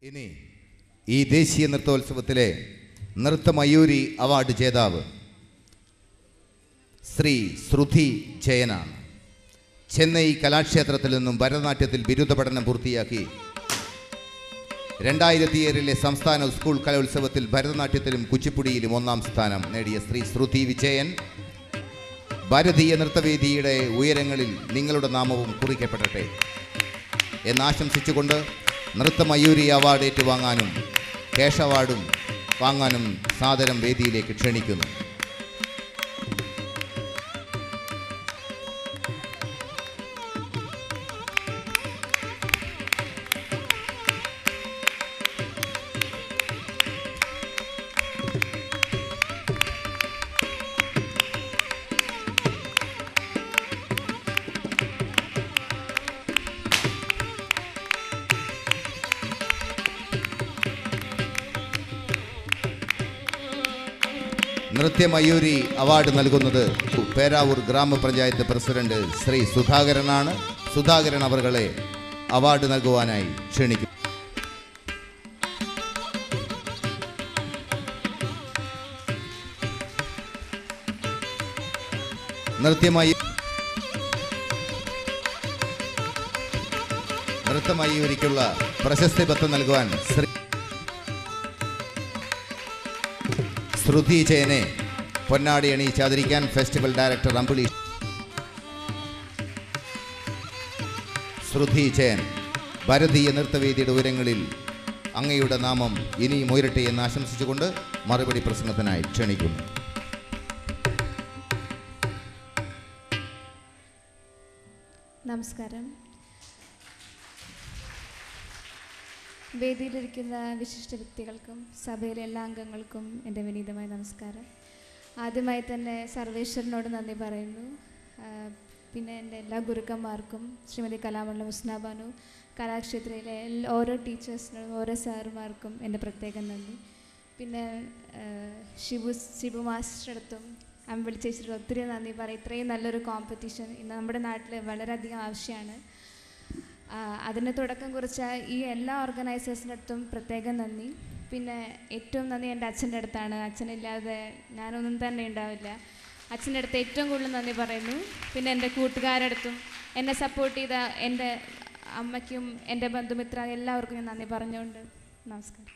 ഇനി ഈ ദേശീയ നൃത്തോത്സവത്തിലെ നൃത്തമയൂരി അവാർഡ് ജേതാവ് ശ്രീ ശ്രുതി ജയനാണ്. ചെന്നൈ കലാക്ഷേത്രത്തിൽ നിന്നും ഭരതനാട്യത്തിൽ ബിരുദ പഠനം പൂർത്തിയാക്കി 2007 സംസ്ഥാന സ്കൂൾ കലോത്സവത്തിൽ ഭരതനാട്യത്തിലും കുച്ചിപ്പുടിയിലും 1ാം സ്ഥാനം നേടിയ ശ്രീ ശ്രുതി വിജയൻ ഭാരതീയ നൃത്തവേദിയുടെ ഉയരങ്ങളിൽ നിങ്ങളുടെ നാമവും കുറിക്കപ്പെടട്ടെ എന്നാശംസിച്ചുകൊണ്ട് നൃത്തമയൂരി അവാർഡ് ഏറ്റുവാങ്ങാനും ക്യാഷ് അവാർഡും വാങ്ങാനും സാദരം വേദിയിലേക്ക് ക്ഷണിക്കുന്നു. നൃത്യമയൂരി അവാർഡ് നൽകുന്നത് പേരാവൂർ ഗ്രാമപഞ്ചായത്ത് പ്രസിഡന്റ് ശ്രീ സുധാകരനാണ്. സുധാകരൻ അവർകളെ അവാർഡ് നൽകുവാനായി ക്ഷണിക്കും. നൃത്തമയൂരിക്കുള്ള പ്രശസ്തി പത്രം നൽകുവാൻ ശ്രുതി ജയനെ പൊന്നാടി അണിയിച്ചാദരിക്കാൻ ഫെസ്റ്റിവൽ ഡയറക്ടർ അമ്പിളി. ശ്രുതി ജയൻ, ഭാരതീയ നൃത്തവേദിയുടെ ഉയരങ്ങളിൽ അങ്ങയുടെ നാമം ഇനിയും ഉയരട്ടെ എന്ന് ആശംസിച്ചുകൊണ്ട് മറുപടി പ്രസംഗത്തിനായി ക്ഷണിക്കുന്നു. നമസ്കാരം. വേദിയിലിരിക്കുന്ന വിശിഷ്ട വ്യക്തികൾക്കും സഭയിലെ എല്ലാ അംഗങ്ങൾക്കും എൻ്റെ വിനീതമായ നമസ്കാരം. ആദ്യമായി തന്നെ സർവേശ്വരനോട് നന്ദി പറയുന്നു. പിന്നെ എൻ്റെ എല്ലാ ഗുരുക്കന്മാർക്കും, ശ്രീമതി കലാമണ്ഡലം ഉസ്നാബാനു, കലാക്ഷേത്രയിലെ ഓരോ ടീച്ചേഴ്സിനോടും ഓരോ സാറുമാർക്കും എൻ്റെ പ്രത്യേകം നന്ദി. പിന്നെ ഷിബു മാസ്റ്ററടുത്തും അമ്പിളി ചേച്ചിയുടെ ഒത്തിരി നന്ദി പറയും. ഇത്രയും നല്ലൊരു കോമ്പറ്റീഷൻ ഇന്ന് നമ്മുടെ നാട്ടിൽ വളരെയധികം ആവശ്യമാണ്. അതിന് തുടക്കം കുറിച്ച ഈ എല്ലാ ഓർഗനൈസേഴ്സിൻ്റെ അടുത്തും പ്രത്യേകം നന്ദി. പിന്നെ ഏറ്റവും നന്ദി എൻ്റെ അച്ഛൻ്റെ അടുത്താണ്. അച്ഛനില്ലാതെ ഞാനൊന്നും തന്നെ ഉണ്ടാവില്ല. അച്ഛൻ്റെ അടുത്ത് ഏറ്റവും കൂടുതൽ നന്ദി പറയുന്നു. പിന്നെ എൻ്റെ കൂട്ടുകാരുടെ അടുത്തും എന്നെ സപ്പോർട്ട് ചെയ്ത എൻ്റെ അമ്മയ്ക്കും എൻ്റെ ബന്ധുമിത്ര എല്ലാവർക്കും ഞാൻ നന്ദി പറഞ്ഞുകൊണ്ട് നമസ്കാരം.